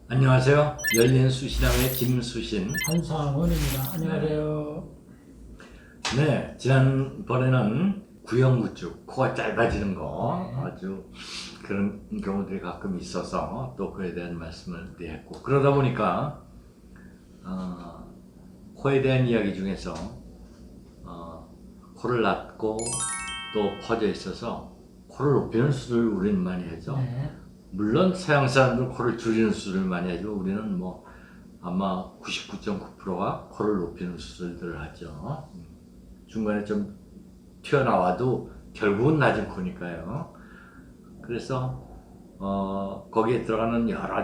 안녕하세요. 열린 수신함의 김수신. 한상원입니다. 안녕하세요. 네, 지난번에는 구형구축, 코가 짧아지는 거 아주 그런 경우들이 가끔 있어서 또 그에 대한 말씀을 드렸고, 그러다 보니까 코에 대한 이야기 중에서 코를 낮고 또 퍼져 있어서 코를 높이는 수술을 우리는 많이 하죠. 네. 물론 서양 사람들 코를 줄이는 수술을 많이 하죠. 우리는 뭐 아마 99.9%가 코를 높이는 수술들을 하죠. 중간에 좀 튀어나와도 결국은 낮은 코니까요. 그래서 거기에 들어가는 여러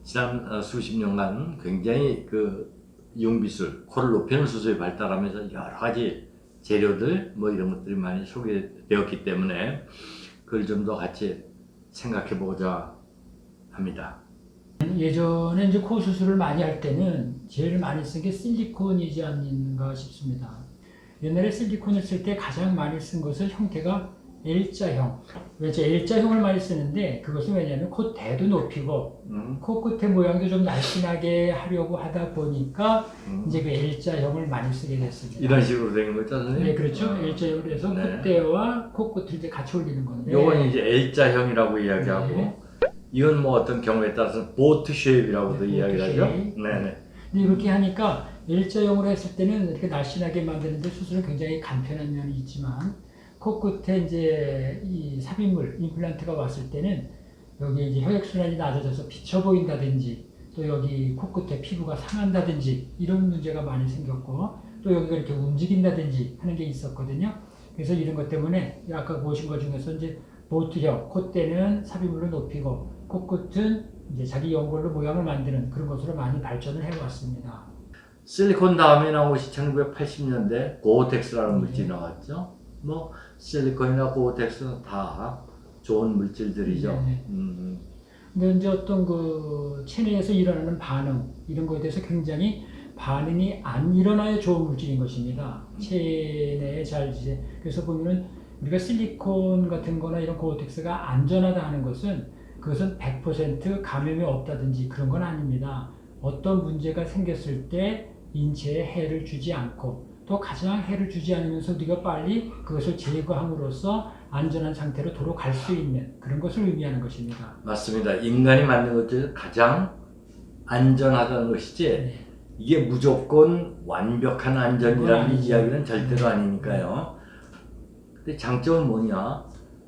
지난 수십 년간 굉장히 그 융비술, 코를 높이는 수술이 발달하면서 여러 가지 재료들 뭐 이런 것들이 많이 소개되었기 때문에 그걸 좀 더 같이 생각해 보고자 합니다. 예전에 이제 코 수술을 많이 할 때는 제일 많이 쓴 게 실리콘이지 않는가 싶습니다. 옛날에 실리콘을 쓸 때 가장 많이 쓴 것은 형태가 L자형. 왜죠? L자형을 많이 쓰는데 그것은 왜냐하면 콧대도 높이고 코끝의 모양도 좀 날씬하게 하려고 하다 보니까 이제 그 L자형을 많이 쓰게 됐습니다. 이런 식으로 된 거죠, 선생님? 네, 그렇죠. L자형으로 해서 네. 콧대와 코끝을 이제 같이 올리는 건데. 요건 이제 L자형이라고 이야기하고, 네. 이건 뭐 어떤 경우에 따라서 보트 쉐입이라고도 네, 이야기를 보트 하죠. 쉐입. 네네. 근데 이렇게 하니까 L자형으로 했을 때는 이렇게 날씬하게 만드는데 수술은 굉장히 간편한 면이 있지만 코끝에 이제 이 삽입물, 임플란트가 왔을 때는 여기 이제 혈액순환이 낮아져서 비쳐 보인다든지 또 여기 코끝에 피부가 상한다든지 이런 문제가 많이 생겼고 또 여기가 이렇게 움직인다든지 하는 게 있었거든요. 그래서 이런 것 때문에 아까 보신 것 중에서 이제 보트형, 콧대는 삽입물로 높이고 코끝은 이제 자기 연골로 모양을 만드는 그런 것으로 많이 발전을 해왔습니다. 실리콘 다음에 나온 것이 1980년대 고어텍스라는 네. 물질이 나왔죠. 뭐 실리콘이나 고어텍스는 다 좋은 물질들이죠. 네. 근데 이제 어떤 그 체내에서 일어나는 반응 이런 거에 대해서 굉장히 반응이 안 일어나야 좋은 물질인 것입니다. 체내에 잘 이제 그래서 보면은 우리가 실리콘 같은 거나 이런 고어텍스가 안전하다 하는 것은 그것은 100% 감염이 없다든지 그런 건 아닙니다. 어떤 문제가 생겼을 때 인체에 해를 주지 않고 또 가장 해를 주지 않으면서 우리가 빨리 그것을 제거함으로써 안전한 상태로 도로 갈 수 있는 그런 것을 의미하는 것입니다. 맞습니다. 인간이 만든 것 중에 가장 안전하다는 것이지, 네. 이게 무조건 완벽한 그건 안전이라는 아니죠. 이야기는 절대로 아니니까요. 근데 장점은 뭐냐?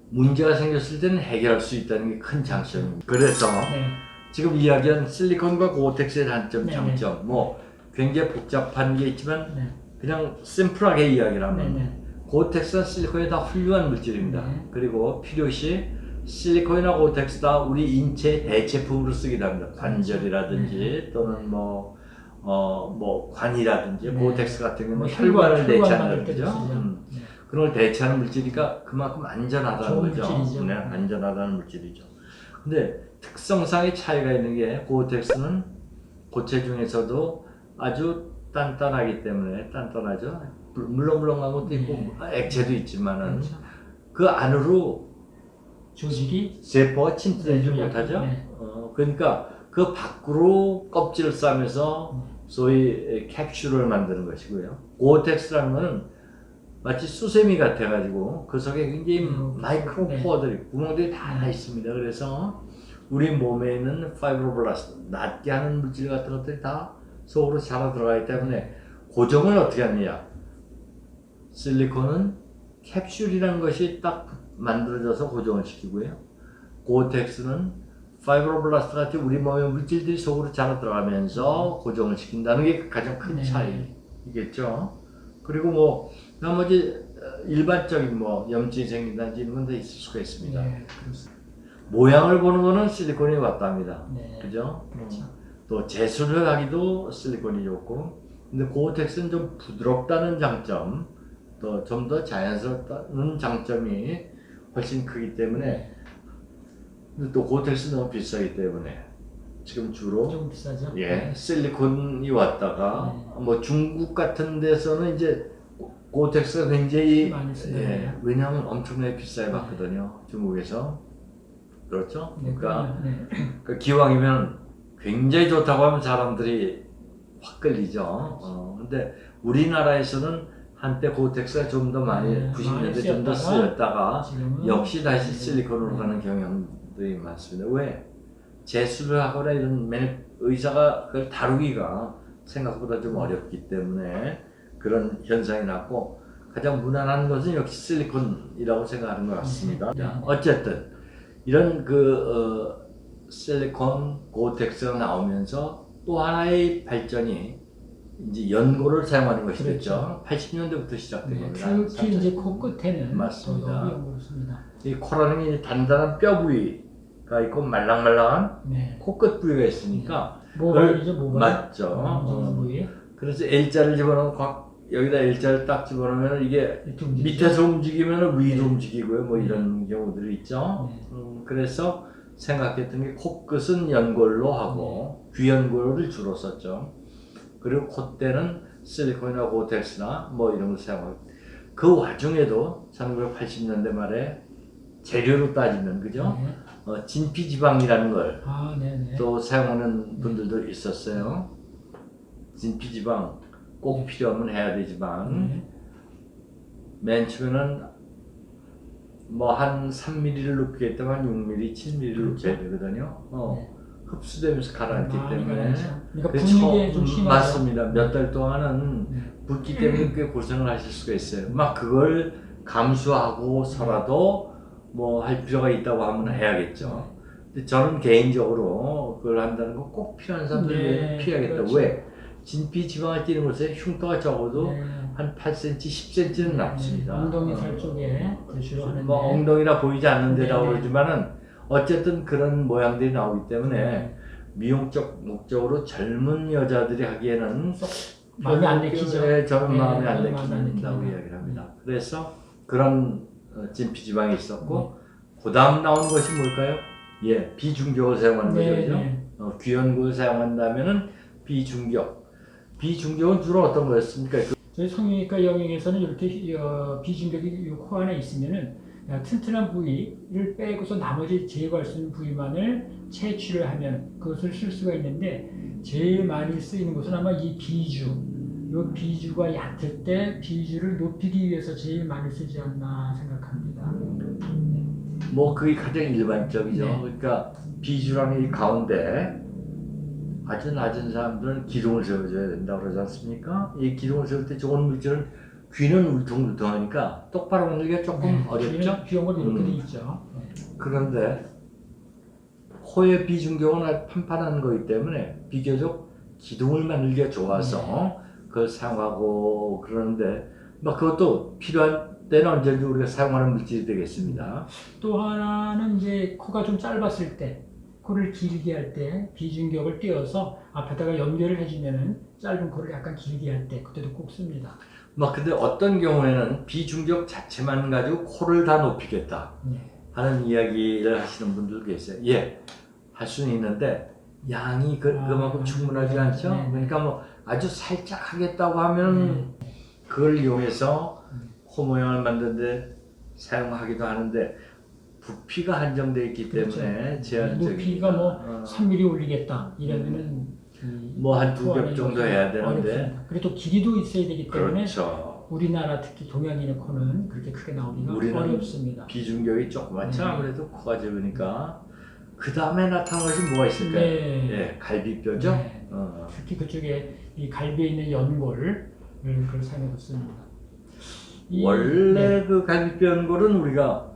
문제가 생겼을 때는 해결할 수 있다는 게 큰 장점입니다. 그래서 네. 지금 이야기한 실리콘과 고어텍스의 단점, 네, 장점, 뭐 굉장히 복잡한 게 있지만 네. 그냥 심플하게 이야기를 하면 네. 고어텍스와 실리콘이 다 훌륭한 물질입니다. 네. 그리고 필요시 실리콘이나 고어텍스 다 우리 인체 대체품으로 쓰기도 합니다. 관절이라든지 또는 뭐 관이라든지 네. 고어텍스 같은 경우는 뭐 혈관을 혈관 대체하는 만들 때도 거죠. 쓰죠. 네. 그런 걸 대체하는 물질이니까 그만큼 안전하다는 좋은 거죠. 물질이죠. 네, 안전하다는 물질이죠. 근데 특성상의 차이가 있는 게 고어텍스는 고체 중에서도 아주 단단하기 때문에 단단하죠. 물렁물렁한 것도 있고 액체도 있지만은 그렇죠. 그 안으로 조직이 세포가 침투되지 네, 못하죠. 네. 그러니까 그 밖으로 껍질을 싸면서 소위 캡슐을 만드는 것이고요. 고어텍스라는 거는 마치 수세미 같아가지고 그 속에 굉장히 마이크로 네. 포어들이 구멍들이 다 나 있습니다. 그래서 우리 몸에 있는 파이브로블라스트, 낫게 하는 물질 같은 것들이 다 속으로 잡아 들어가기 때문에 고정을 어떻게 하느냐? 실리콘은 캡슐이라는 것이 딱 만들어져서 고정을 시키고요. 고어텍스는 파이브로블라스트 같은 우리 몸의 물질들이 속으로 잡아 들어가면서 고정을 시킨다는 게 가장 큰 네. 차이겠죠. 그리고 뭐 나머지 일반적인 뭐 염증이 생긴다든지 이런 건 다 있을 수가 있습니다. 네, 그렇습니다. 모양을 보는 거는 실리콘이 맞답니다. 네. 그죠? 그렇죠. 또 제수를 하기도 실리콘이 좋고, 근데 고어텍스는 좀 부드럽다는 장점, 또 좀 더 자연스럽다는 장점이 훨씬 크기 때문에, 근데 또 고어텍스 너무 비싸기 때문에 지금 주로 좀 비싸죠. 실리콘이 왔다가 뭐 중국 같은 데서는 이제 고어텍스가 굉장히 많이 쓰네요. 왜냐하면 엄청나게 비싸게 받거든요. 중국에서. 그렇죠? 네, 그러니까 그러면, 네. 그 기왕이면 굉장히 좋다고 하면 사람들이 확 끌리죠. 근데 우리나라에서는 한때 고텍스가 좀 더 많이 90년대 좀 더 쓰였다가 역시 다시 실리콘으로 가는 경향들이 많습니다. 왜? 재수를 하거나 이런 의사가 그걸 다루기가 생각보다 좀 어렵기 때문에 그런 현상이 났고 가장 무난한 것은 역시 실리콘이라고 생각하는 것 같습니다. 어쨌든 이런 실리콘 고텍스가 나오면서 또 하나의 발전이 이제 연고를 사용하는 것이 됐죠. 80년대부터 시작된 겁니다. 특히 이제 코끝에는 맞습니다. 연고를 씁니다. 이 코라는 이 단단한 뼈 부위가 있고 말랑말랑한 코끝 부위가 있으니까 모발이죠, 모발. 맞죠. 부위. 그래서 L자를 집어넣고 여기다 L자를 딱 집어넣으면 이게 밑에서 움직이면 위로 움직이고요. 뭐 이런 경우들이 있죠. 그래서 생각했던 게 코끝은 연골로 하고 귀연골을 주로 썼죠. 그리고 콧대는 실리콘이나 고텍스나 뭐 이런 걸 사용하고 그 와중에도 1980년대 말에 재료로 따지면 그죠? 진피지방이라는 걸 또 사용하는 분들도 있었어요. 진피지방 꼭 필요하면 해야 되지만 맨 처음에는 뭐 한 3mm를 높이겠다면 한 6mm, 7mm를 높여야 되거든요. 흡수되면서 가라앉기 때문에 그러니까 분위기에 좀 심하죠. 맞습니다. 몇 달 동안은 붓기 때문에 꽤 고생을 하실 수가 있어요. 막 그걸 감수하고서라도 뭐 할 필요가 있다고 하면 해야겠죠. 근데 저는 개인적으로 그걸 한다는 거 꼭 필요한 사람들은 피하겠다. 그렇죠. 왜? 진피지방을 찌는 곳에 흉터가 적어도 한 8cm, 10cm는 남습니다. 엉덩이 살 쪽에 주로 하는데 뭐 엉덩이나 보이지 않는 데라고 그러지만은 어쨌든 그런 모양들이 나오기 때문에 미용적 목적으로 젊은 여자들이 하기에는 마음에 안 내키죠. 저는 마음에 안 내킨다고 이야기를 합니다. 그래서 그런 진피지방이 있었고 그 다음 나온 것이 뭘까요? 비중격을 사용하는 거죠. 귀연골을 사용한다면은 비중격은 주로 어떤 거였습니까? 저희 성형외과 영역에서는 이렇게 비중격이 코 안에 있으면은 튼튼한 부위를 빼고서 나머지 제거할 수 있는 부위만을 채취를 하면 그것을 쓸 수가 있는데 제일 많이 쓰이는 것은 아마 이 비주. 이 비주가 얕을 때 비주를 높이기 위해서 제일 많이 쓰지 않나 생각합니다. 뭐 그게 가장 일반적이죠. 그러니까 비주랑 이 가운데 아주 낮은 사람들은 기둥을 세워줘야 된다고 그러지 않습니까? 이 기둥을 세울 때 좋은 물질은 귀는 울퉁불퉁하니까 똑바로 만들기가 조금 어렵죠? 귀여운 건 이렇게 돼 있죠. 그런데 코의 비중격은 아주 판판한 거기 때문에 비교적 기둥을 만들기가 좋아서 그걸 사용하고 그러는데 뭐 그것도 필요한 때는 언제든지 우리가 사용하는 물질이 되겠습니다. 또 하나는 이제 코가 좀 짧았을 때 코를 길게 할 때 비중격을 띄워서 앞에다가 연결을 해주면은 짧은 코를 약간 길게 할 때 그때도 꼭 씁니다. 막 근데 어떤 경우에는 비중격 자체만 가지고 코를 다 높이겠다 하는 이야기를 하시는 분들도 계세요. 할 수는 있는데 양이 그만큼 충분하지 않죠. 그러니까 뭐 아주 살짝 하겠다고 하면 그걸 이용해서 코 모양을 만드는데 사용하기도 하는데 부피가 한정되어 있기 때문에 제한적입니다. 높이가 뭐 3mm 올리겠다 이러면은 뭐 한 2겹 정도 해야 되는데 어렵습니다. 그래도 길이도 있어야 되기 때문에 그렇죠. 우리나라 특히 동양인의 코는 그렇게 크게 나오기가 어렵습니다. 비중격이 조그맣죠. 아무래도 코가 적으니까 그 다음에 나타난 것이 뭐가 있을까요? 갈비뼈죠. 특히 그쪽에 이 갈비에 있는 연골을 그걸 사용해서 씁니다. 원래 그 갈비뼈 연골은 우리가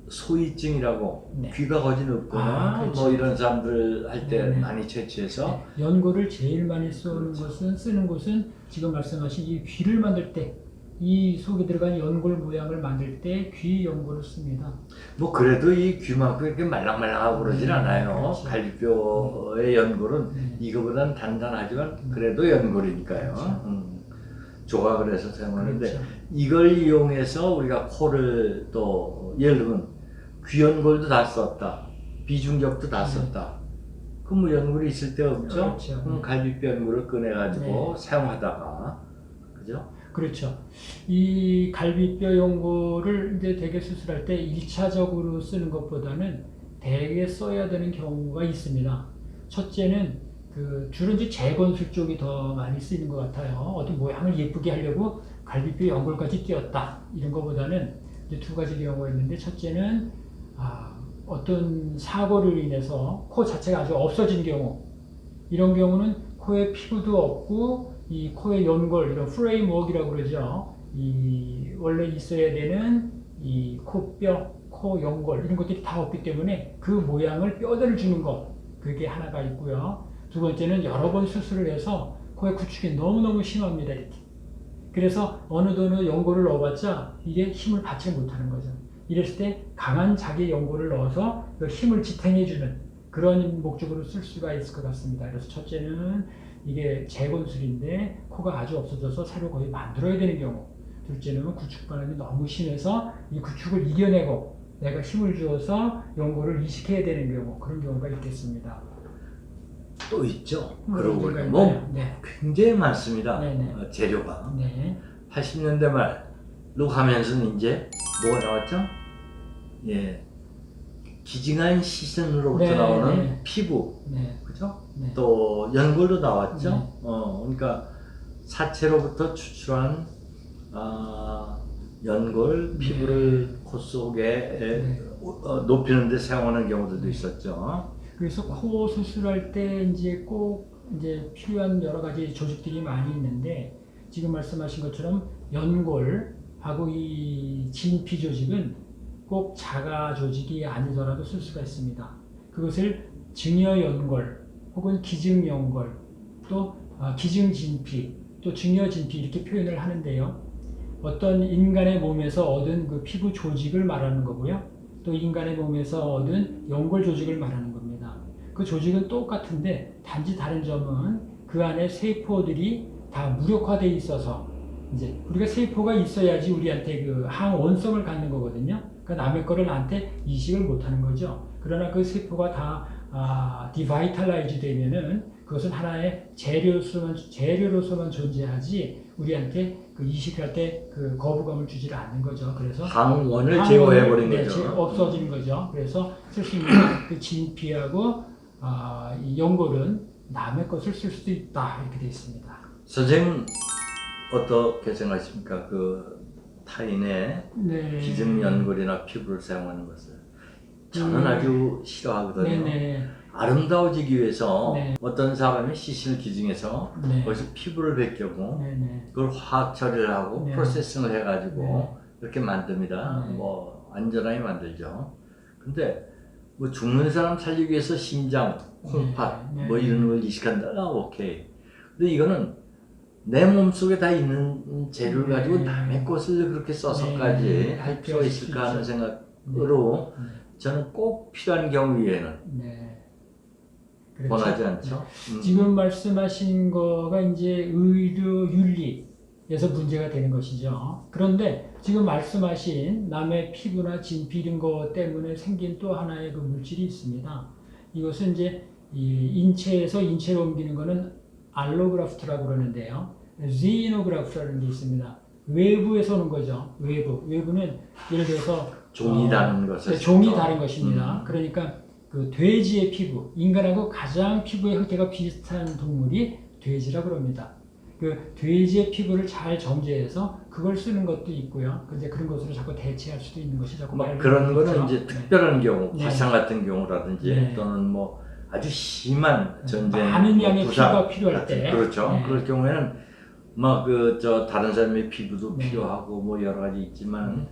소위증이라고 귀가 거진 없거나 그렇죠. 뭐 이런 사람들 할 때 많이 채취해서 연골을 제일 많이 쓰는 곳은 지금 말씀하신 이 귀를 만들 때 이 속에 들어간 연골 모양을 만들 때 귀 연골을 씁니다. 뭐 그래도 이 귀만큼 이렇게 말랑말랑하고 그러진 않아요. 그렇죠. 갈비뼈의 연골은 이거보다는 단단하지만 그래도 연골이니까요. 조각을 해서 사용하는데 이걸 이용해서 우리가 코를 또 예를 들면 귀연골도 다 썼다. 비중격도 다 썼다. 그럼 뭐 연골이 있을 데 없죠? 그럼 갈비뼈 연골을 꺼내가지고 사용하다가 그죠? 그렇죠. 이 갈비뼈 연골을 이제 대개 수술할 때 1차적으로 쓰는 것보다는 대개 써야 되는 경우가 있습니다. 첫째는 주로 이제 재건술 쪽이 더 많이 쓰이는 것 같아요. 어떤 모양을 예쁘게 하려고 갈비뼈 연골까지 띄었다. 이런 것보다는 이제 두 가지 경우가 있는데, 첫째는 어떤 사고를 인해서 코 자체가 아주 없어진 경우, 이런 경우는 코에 피부도 없고 이 코의 연골, 이런 프레임워크라고 그러죠. 이 원래 있어야 되는 이 코뼈, 코 연골 이런 것들이 다 없기 때문에 그 모양을 뼈대를 주는 것, 그게 하나가 있고요. 두 번째는 여러 번 수술을 해서 코의 구축이 너무너무 심합니다. 이렇게. 그래서 어느 연골을 넣어봤자 이게 힘을 받지 못하는 거죠. 이랬을 때 강한 자기 연골을 넣어서 그 힘을 지탱해주는 그런 목적으로 쓸 수가 있을 것 같습니다. 그래서 첫째는 이게 재건술인데 코가 아주 없어져서 새로 거의 만들어야 되는 경우, 둘째는 구축 반응이 너무 심해서 이 구축을 이겨내고 내가 힘을 주어서 연골을 이식해야 되는 경우, 그런 경우가 있겠습니다. 또 있죠. 그러고 보니까 네. 굉장히 많습니다. 네네. 재료가. 네. 80년대 말로 가면서는 이제 뭐가 나왔죠? 예, 기증한 시선으로부터 네, 나오는 네. 피부, 네. 그죠? 네. 또 연골도 나왔죠. 네. 그러니까 사체로부터 추출한 연골, 피부를 코 속에 높이는 데 사용하는 경우들도 있었죠. 그래서 코 수술할 때 이제 꼭 이제 필요한 여러 가지 조직들이 많이 있는데, 지금 말씀하신 것처럼 연골하고 이 진피 조직은 꼭 자가 조직이 아니더라도 쓸 수가 있습니다. 그것을 증여연골 혹은 기증연골, 또 기증진피, 또 증여진피 이렇게 표현을 하는데요. 어떤 인간의 몸에서 얻은 그 피부 조직을 말하는 거고요. 또 인간의 몸에서 얻은 연골 조직을 말하는 겁니다. 그 조직은 똑같은데 단지 다른 점은 그 안에 세포들이 다 무력화되어 있어서, 이제 우리가 세포가 있어야지 우리한테 그 항원성을 갖는 거거든요. 그러니까 남의 거를 나한테 이식을 못하는 거죠. 그러나 그 세포가 다 디바이탈라이즈 되면은 그것은 하나의 재료로서만 존재하지 우리한테 그 이식할 때 그 거부감을 주지를 않는 거죠. 그래서 항원을 제거해버린 네, 거죠. 없어지는 거죠. 그래서 쓸 수 있는 그 진피하고 이 연골은 남의 것을 쓸 수도 있다, 이렇게 되어 있습니다. 선생님 어떻게 생각하십니까? 그 타인의 네. 기증연골이나 피부를 사용하는 것을 저는 아주 싫어하거든요. 네네. 아름다워지기 위해서 네. 어떤 사람이 시신을 기증해서 네. 거기서 피부를 벗기고 네네. 그걸 화학 처리를 하고 네. 프로세싱을 해가지고 네. 이렇게 만듭니다. 네. 뭐 안전하게 만들죠. 근데 뭐 죽는 사람 살리기 위해서 심장, 콩팥 네. 뭐 이런 걸 이식한다. 오케이. 근데 이거는 내 몸속에 다 있는 재료를 네. 가지고 남의 것을 그렇게 써서까지 네. 할 필요가 있을까 하는 있죠. 생각으로 네. 저는 꼭 필요한 경우 이외에는 네. 그렇죠. 권하지 않죠. 지금 말씀하신 거가 이제 의료 윤리에서 문제가 되는 것이죠. 그런데 지금 말씀하신 남의 피부나 진피 이런 것 때문에 생긴 또 하나의 그 물질이 있습니다. 이것은 이제 이 인체에서 인체로 옮기는 거는 알로그라프트라고 그러는데요. 제노그라프트라는 게 있습니다. 외부에서 오는 거죠. 외부는 예를 들어서 종이 다른 것을 종이 다른 것입니다. 그러니까 그 돼지의 피부, 인간하고 가장 피부의 형태가 비슷한 동물이 돼지라고 합니다. 그 돼지의 피부를 잘 정제해서 그걸 쓰는 것도 있고요. 근데 그런 것으로 자꾸 대체할 수도 있는 것이 자꾸 뭐 그런 거는 있죠. 이제 특별한 경우, 네. 화상 같은 경우라든지 네. 또는 뭐 아주 심한 전쟁, 많은 양의 부상 피부가 필요할 같은, 때. 그렇죠. 네. 그럴 경우에는 뭐 그 저 다른 사람의 피부도 네. 필요하고 뭐 여러 가지 있지만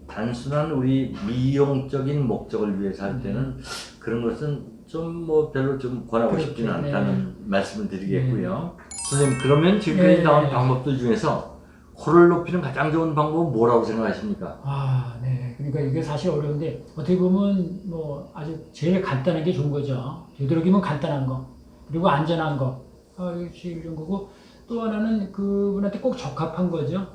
단순한 우리 미용적인 목적을 위해서 할 때는 그런 것은 좀 뭐 별로 좀 권하고 그렇죠. 싶지는 네. 않다는 말씀을 드리겠고요. 선생님 그러면 지금까지 네. 나온 방법들 중에서 코를 높이는 가장 좋은 방법은 뭐라고 생각하십니까? 네. 그러니까 이게 사실 어려운데 어떻게 보면 뭐 아주 제일 간단한 게 좋은 거죠. 되도록이면 간단한 거, 그리고 안전한 거, 이게 제일 좋은 거고, 또 하나는 그분한테 꼭 적합한 거죠.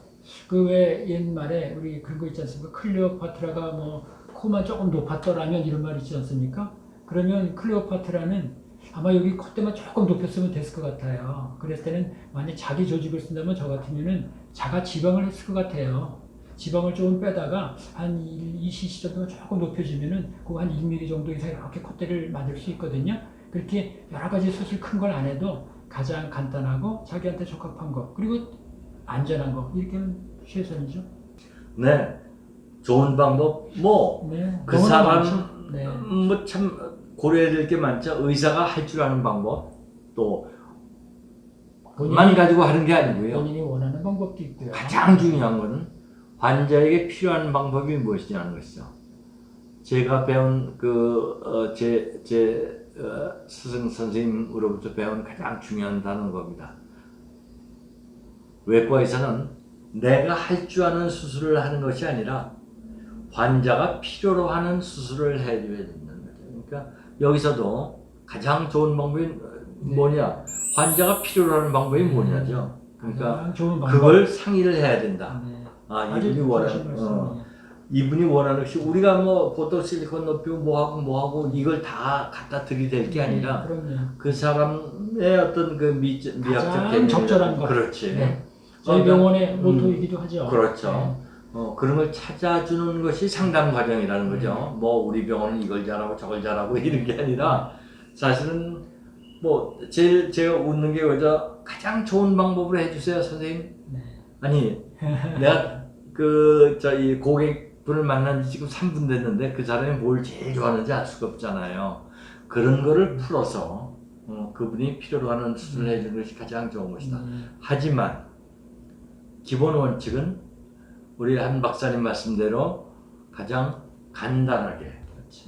그 왜 옛말에 우리 그런 거 있지 않습니까? 클레오파트라가 뭐 코만 조금 높았더라면 이런 말 있지 않습니까? 그러면 클레오파트라는 아마 여기 콧대만 조금 높였으면 됐을 것 같아요. 그랬을 때는 만약 자기 조직을 쓴다면 저 같으면은 자가 지방을 했을 것 같아요. 지방을 조금 빼다가 한 2cc 정도 조금 높여주면은 그 한 1mm 정도 이상 이렇게 콧대를 만들 수 있거든요. 그렇게 여러 가지 수술 큰 걸 안 해도 가장 간단하고 자기한테 적합한 거 그리고 안전한 거 이렇게 하면 최선이죠. 네, 좋은 방법. 뭐 그 너무나 사람 많죠. 네. 뭐 참 고려해야 될 게 많죠. 의사가 할 줄 아는 방법 또 만 가지고 하는 게 아니고요. 본인이 원하는 방법도 있고요. 가장 중요한 거는 환자에게 필요한 방법이 무엇이냐는 것이죠. 제가 배운 제 스승 선생님으로부터 배운 가장 중요한 단어입니다. 외과에서는 내가 할 줄 아는 수술을 하는 것이 아니라 환자가 필요로 하는 수술을 해줘야 된다는 거죠. 그러니까 여기서도 가장 좋은 방법이 뭐냐? 환자가 필요로 하는 방법이 뭐냐죠. 그러니까 가장 좋은 방법. 그걸 상의를 해야 된다. 네. 아, 아주 이분이 좋으신 원하는, 말씀이에요. 이분이 원하는 것이 우리가 뭐 보통 실리콘 높이고 뭐하고 이걸 다 갖다 들이댈 게 아니라 그럼요. 그 사람의 어떤 그 미학적 가장 개념. 적절한 것. 그렇지. 네. 저희 병원의 모토이기도 하죠. 그렇죠. 그런 걸 찾아주는 것이 상담 과정이라는 거죠. 뭐 우리 병원은 이걸 잘하고 저걸 잘하고 이런 게 아니라 사실은 뭐 제일 제가 웃는 게 그저 가장 좋은 방법으로 해주세요 선생님. 네. 아니 내가 저희 고객분을 만난 지 지금 3분 됐는데 그 사람이 뭘 제일 좋아하는지 알 수가 없잖아요. 그런 거를 풀어서 그분이 필요로 하는 수술을 해주는 것이 가장 좋은 것이다. 하지만 기본 원칙은 우리 한 박사님 말씀대로 가장 간단하게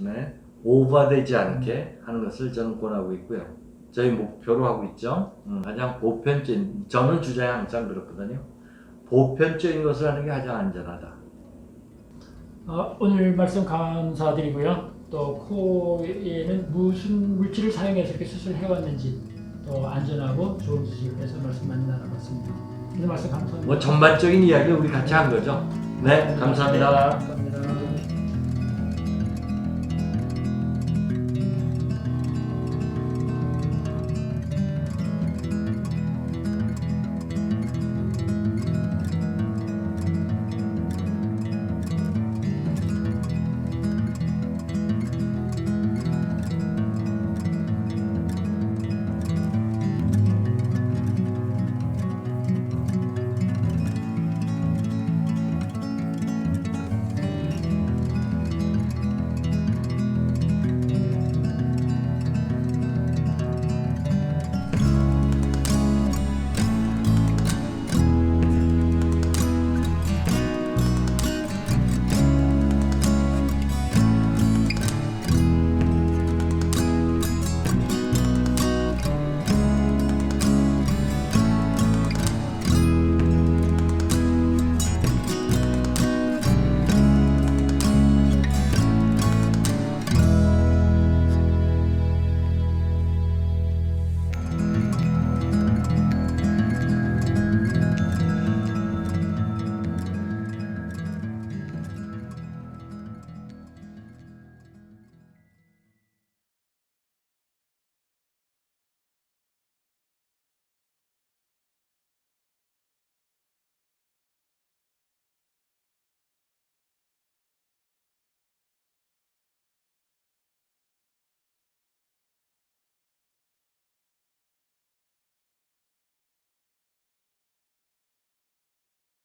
네, 오버되지 않게 하는 것을 저는 권하고 있고요. 저희 목표로 하고 있죠. 가장 보편적인, 저는 주장이 항상 그렇거든요. 보편적인 것을 하는 게 가장 안전하다. 오늘 말씀 감사드리고요. 또 코에는 무슨 물질을 사용해서 이렇게 수술을 해왔는지 또 안전하고 좋은 수술을 해서 말씀 많이 나눠봤습니다. 오늘 말씀 감사합니다. 뭐 전반적인 이야기를 우리 같이 한 거죠. 네, 감사합니다. 감사합니다.